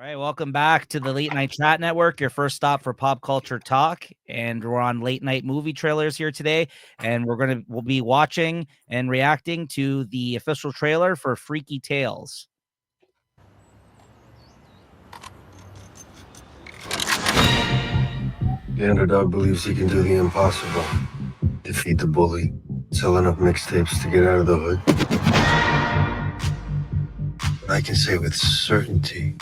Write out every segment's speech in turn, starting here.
right, welcome back to the Late Night Chat Network, your first stop for pop culture talk. And we're on late night movie trailers here today, and we'll be watching and reacting to the official trailer for Freaky Tales. The underdog believes he can do the impossible. Defeat the bully, sell enough mixtapes to get out of the hood. But I can say with certainty,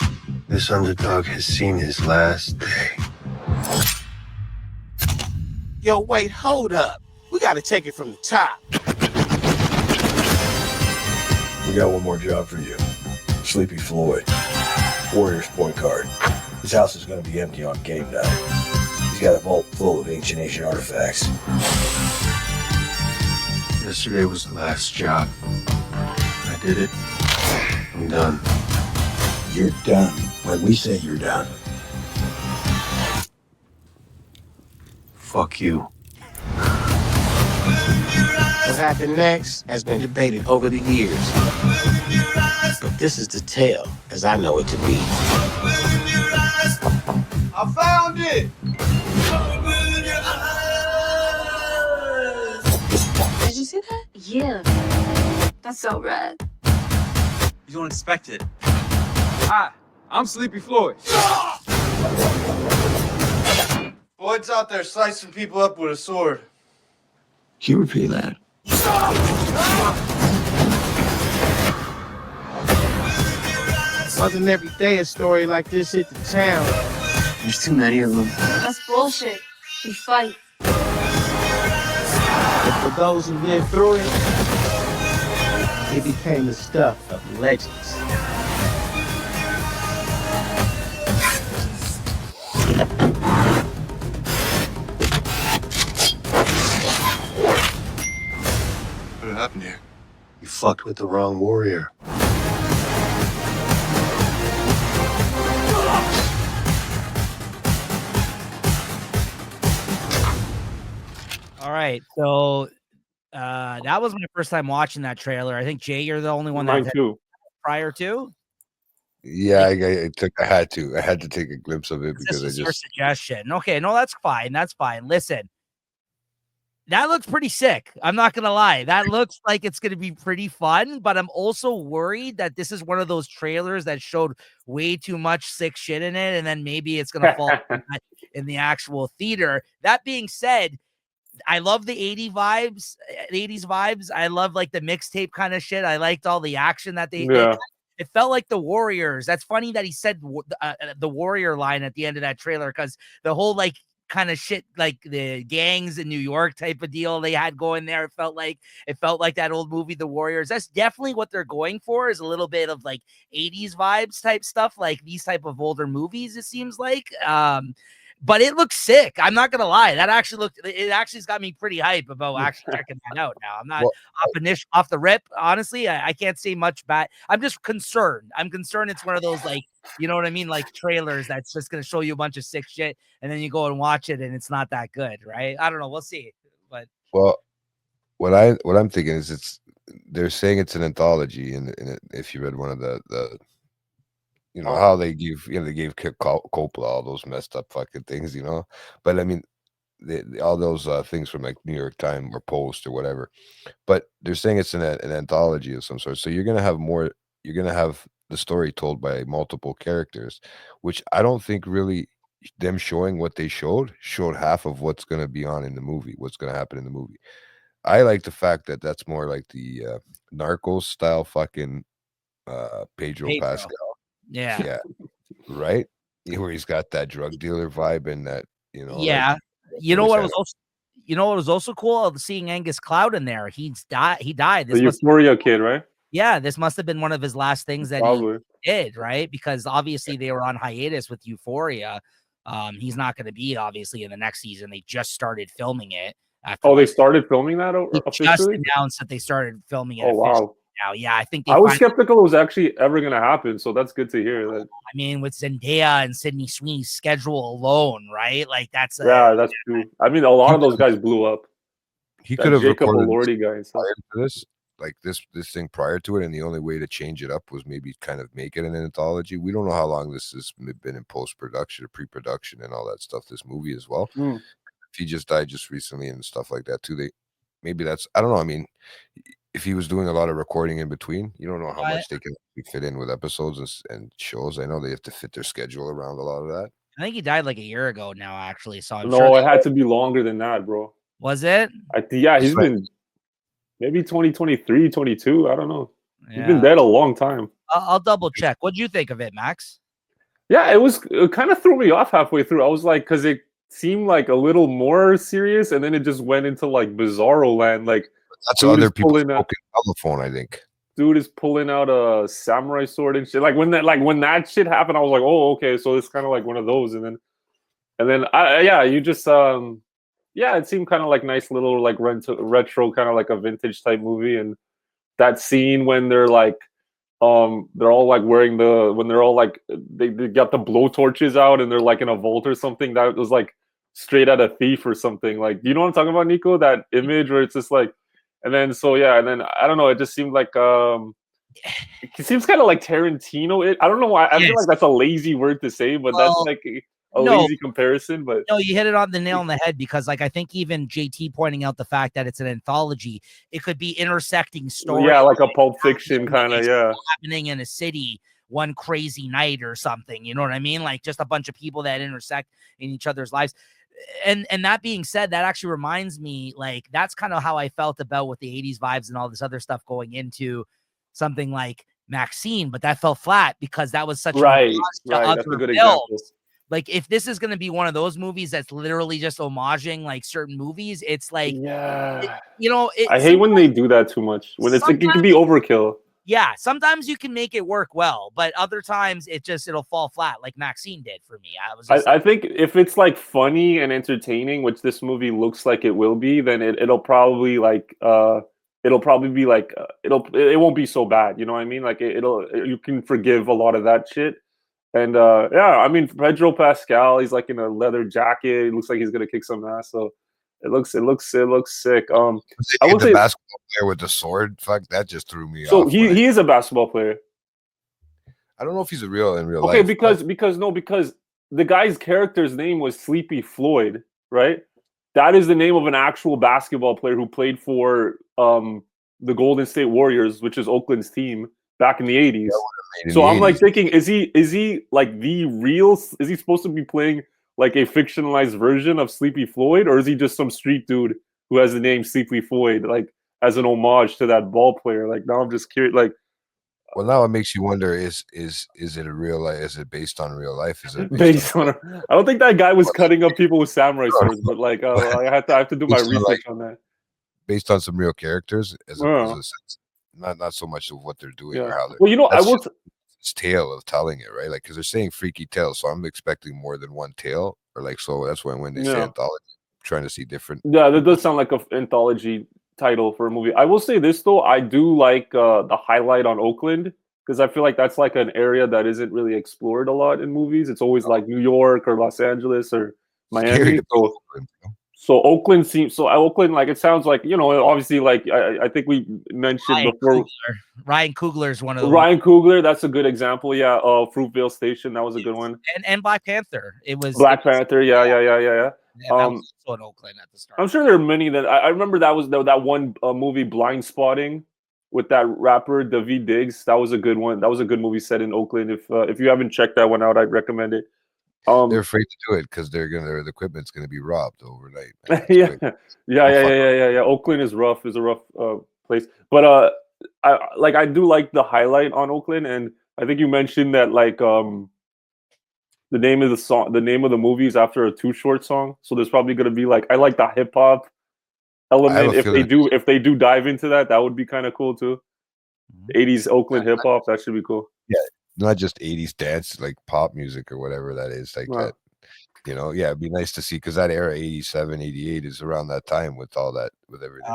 this underdog has seen his last day. Yo, wait, hold up. We gotta take it from the top. We got one more job for you. Sleepy Floyd, Warriors point guard. His house is gonna be empty on game night. He's got a vault full of ancient Asian artifacts. Yesterday was the last job. I did it. I'm done. You're done when we say you're done. Fuck you. What happened next has been debated over the years. But this is the tale, as I know it to be. I found it! Did you see that? Yeah. That's so rad. You don't expect it. Hi, I'm Sleepy Floyd. Floyd's out there slicing people up with a sword. Can you repeat that? Wasn't every day a story like this hit the town. There's too many of them. That's bullshit. We fight. But for those who lived through it, it became the stuff of legends. What happened here? You fucked with the wrong warrior. All right, so that was my first time watching that trailer. I think Jay, you're the only one Mine that too. prior to. Yeah, I had to take a glimpse of it This because I was your just suggestion. Okay, no, that's fine. That's fine. Listen, that looks pretty sick. I'm not gonna lie. That looks like it's gonna be pretty fun, but I'm also worried that this is one of those trailers that showed way too much sick shit in it, and then maybe it's gonna fall flat in the actual theater. That being said, I love the 80s vibes. I love like the mixtape kind of shit. I liked all the action that Yeah. it felt like the Warriors. That's funny that he said the Warrior line at the end of that trailer, because the whole like kind of shit, like the gangs in New York type of deal they had going there. It felt like that old movie, The Warriors. That's definitely what they're going for, is a little bit of like 80s vibes type stuff, like these type of older movies, it seems like. But it looks sick. I'm not gonna lie. It actually's got me pretty hype about actually checking that out now. I'm not off the rip. Honestly, I can't say much bad. I'm just concerned. I'm concerned it's one of those, like, you know what I mean? Like trailers that's just gonna show you a bunch of sick shit and then you go and watch it and it's not that good, right? I don't know. We'll see. But what I'm thinking is they're saying it's an anthology, and if you read one of the how they gave Coppola all those messed up fucking things, but I mean all those things from like New York Times or Post or whatever, but they're saying it's an anthology of some sort, so you're gonna have the story told by multiple characters, which I don't think really them showing what they showed half of what's gonna be on in the movie, what's gonna happen in the movie. I like the fact that that's more like the Narcos style fucking Pedro Pascal. Yeah. Right? Where he's got that drug dealer vibe and that, yeah. You know what was also cool? Seeing Angus Cloud in there. He died. The Euphoria kid, right? Yeah, this must have been one of his last things that Probably. he did, right? Because obviously they were on hiatus with Euphoria. He's not going to be obviously in the next season. They just started filming it. They started filming that Just officially? announced that they started filming it. Oh, wow. Now, yeah, I think I was skeptical it was actually ever going to happen, so that's good to hear. That. I mean, with Zendaya and Sydney Sweeney's schedule alone, right? Like that's that's true. I mean, a lot of those guys blew up. He could have Jacob recorded Elordi guy and stuff. for this. like this thing prior to it, and the only way to change it up was maybe kind of make it an anthology. We don't know how long this has been in post-production or pre-production and all that stuff, this movie as well. If he just died just recently and stuff like that too, maybe that's, I don't know. I mean, if he was doing a lot of recording in between, you don't know how much they can fit in with episodes and shows. I know they have to fit their schedule around a lot of that. I think he died like a year ago now, actually. So I'm No, sure it had to be longer than that, bro. Was it? Yeah, he's been maybe 2023, 22. I don't know. Yeah. He's been dead a long time. I'll double check. What'd you think of it, Max? Yeah, it kind of threw me off halfway through. I was like, because it seemed like a little more serious, and then it just went into like bizarro land. Like that's other people spoken telephone, I think. Dude is pulling out a samurai sword and shit. Like when that shit happened, I was like, oh, okay, so it's kind of like one of those. And then you just it seemed kind of like nice little like retro kind of like a vintage type movie. And that scene when they're like they're all like wearing when they're all like they got the blow torches out and they're like in a vault or something, that was like straight out of Thief or something. Like, you know what I'm talking about, Nico? That image where it's just like, and then I don't know, it just seemed like it seems kind of like Tarantino. I don't know why. I feel like that's a lazy word to say, but that's like a lazy comparison. But no, you hit it on the nail on the head, because like I think even JT pointing out the fact that it's an anthology, it could be intersecting stories. Yeah, like a Pulp Fiction kind of, happening in a city one crazy night or something. You know what I mean? Like just a bunch of people that intersect in each other's lives. And that being said, that actually reminds me, like, that's kind of how I felt about with the 80s vibes and all this other stuff going into something like Maxine, but that fell flat because that was such right. That's a good example. Like, if this is going to be one of those movies that's literally just homaging like certain movies, it's like, I hate when they do that too much. When it's like, it can be overkill. Yeah, sometimes you can make it work well, but other times it'll fall flat, like Maxine did for me. I think if it's like funny and entertaining, which this movie looks like it will be, then it'll probably like it won't be so bad. You know what I mean? Like you can forgive a lot of that shit. And I mean, Pedro Pascal, he's like in a leather jacket. It looks like he's gonna kick some ass. So it looks sick. I would say the basketball player with the sword. Fuck, that just threw me off. So he is a basketball player. I don't know if he's in real life. Okay, because the guy's character's name was Sleepy Floyd, right? That is the name of an actual basketball player who played for the Golden State Warriors, which is Oakland's team back in the 80s. So I'm like thinking, is he like the real? Is he supposed to be playing like a fictionalized version of Sleepy Floyd, or is he just some street dude who has the name Sleepy Floyd, like as an homage to that ball player? Like, now I'm just curious. Like, well, now it makes you wonder: is it a real life? Is it based on real life? Is it based on? I don't think that guy was cutting up people with samurai swords, but like, I have to do my research on that. Based on some real characters, not so much of what they're doing or how they're. Well, you know, I will. This tale of telling it, right? Like, because they're saying freaky tale, so I'm expecting more than one tale, or like, so that's when they say anthology, I'm trying to see different. Yeah, that does sound like an anthology title for a movie. I will say this though, I do like the highlight on Oakland, because I feel like that's like an area that isn't really explored a lot in movies. It's always like New York or Los Angeles or Miami. So Oakland seems Oakland, like, it sounds like, you know, obviously, like I think we mentioned before. Ryan Coogler is one of them. Ryan Coogler, that's a good example. Yeah, Fruitvale Station, that was a good one. And Black Panther. Black Panther. Yeah. That was also in Oakland at the start. I'm sure there are many that I remember. That was that one movie, Blind Spotting, with that rapper Daveed Diggs. That was a good one. That was a good movie set in Oakland. If you haven't checked that one out, I'd recommend it. They're afraid to do it because the equipment's gonna be robbed overnight. Yeah. Oakland is rough. Is a rough place, but I do like the highlight on Oakland, and I think you mentioned that like the name of the song, the name of the movie is after a Too Short song. So there's probably gonna be like, I like the hip hop element. If they do dive into that would be kind of cool too. 80s Oakland hip hop, that should be cool. Yeah. Not just 80s dance, like pop music or whatever that is, like that, you know. Yeah, it'd be nice to see, because that era, 87, 88 is around that time with all that, with everything.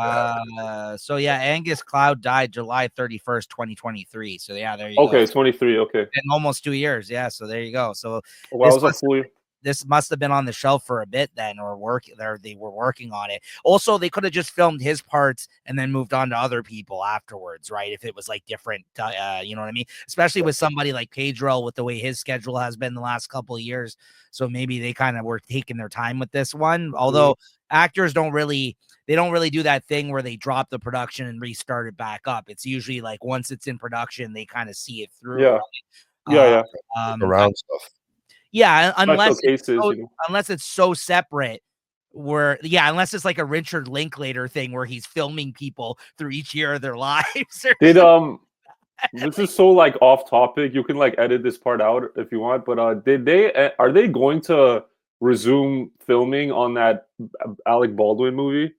So yeah, Angus Cloud died July 31st, 2023. So yeah, there you go. Okay, 23. 23. Okay, in almost 2 years. Yeah, so there you go. So this must have been on the shelf for a bit then, or they were working on it. Also, they could have just filmed his parts and then moved on to other people afterwards, right? If it was like different, you know what I mean? Especially with somebody like Pedro, with the way his schedule has been the last couple of years. So maybe they kind of were taking their time with this one. Although actors don't really do that thing where they drop the production and restart it back up. It's usually like once it's in production, they kind of see it through. Yeah. Right? Yeah. Around stuff. Yeah, unless Special cases, you know. unless it's so separate unless it's like a Richard Linklater thing where he's filming people through each year of their lives. Did this is so like off topic. You can like edit this part out if you want, but are they going to resume filming on that Alec Baldwin movie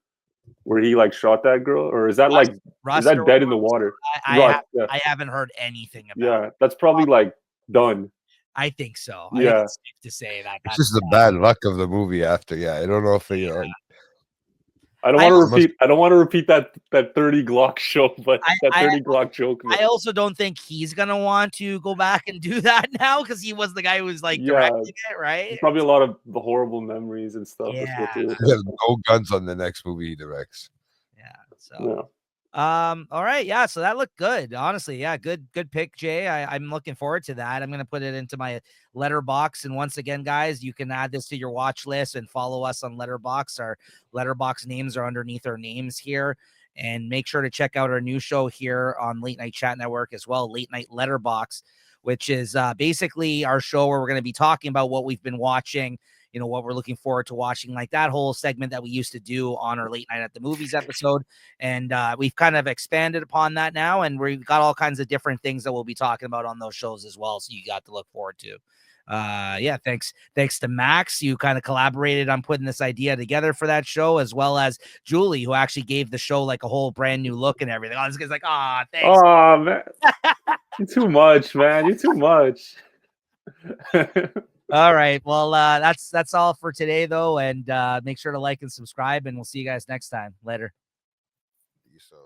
where he like shot that girl, or is that is that dead in the water? I haven't heard anything about it. Yeah, that's probably like done. I think so. Yeah. I think it's safe to say that. It's just the bad luck of the movie after. Yeah, I don't know if they. I don't want to repeat that 30 Glock show, but that 30 Glock joke. I also don't think he's gonna want to go back and do that now because he was the guy who was like directing it, right? Probably a lot of the horrible memories and stuff. Yeah. No guns on the next movie he directs. Yeah. So. All right, yeah, so that looked good, honestly. Yeah, good pick, Jay. I'm looking forward to that. I'm gonna put it into my Letterbox, and once again, guys, you can add this to your watch list and follow us on Letterbox. Our Letterbox names are underneath our names here, and make sure to check out our new show here on Late Night Chat Network as well, Late Night Letterbox, which is basically our show where we're going to be talking about what we've been watching, you know, what we're looking forward to watching, like that whole segment that we used to do on our Late Night at the Movies episode. And we've kind of expanded upon that now, and we've got all kinds of different things that we'll be talking about on those shows as well. So you got to look forward to. Yeah, thanks to Max. You kind of collaborated on putting this idea together for that show, as well as Julie, who actually gave the show like a whole brand new look and everything. I was like, thanks. Oh man, you're too much, man. You're too much. All right. Well, that's all for today, though. And make sure to like and subscribe, and we'll see you guys next time. Later. So.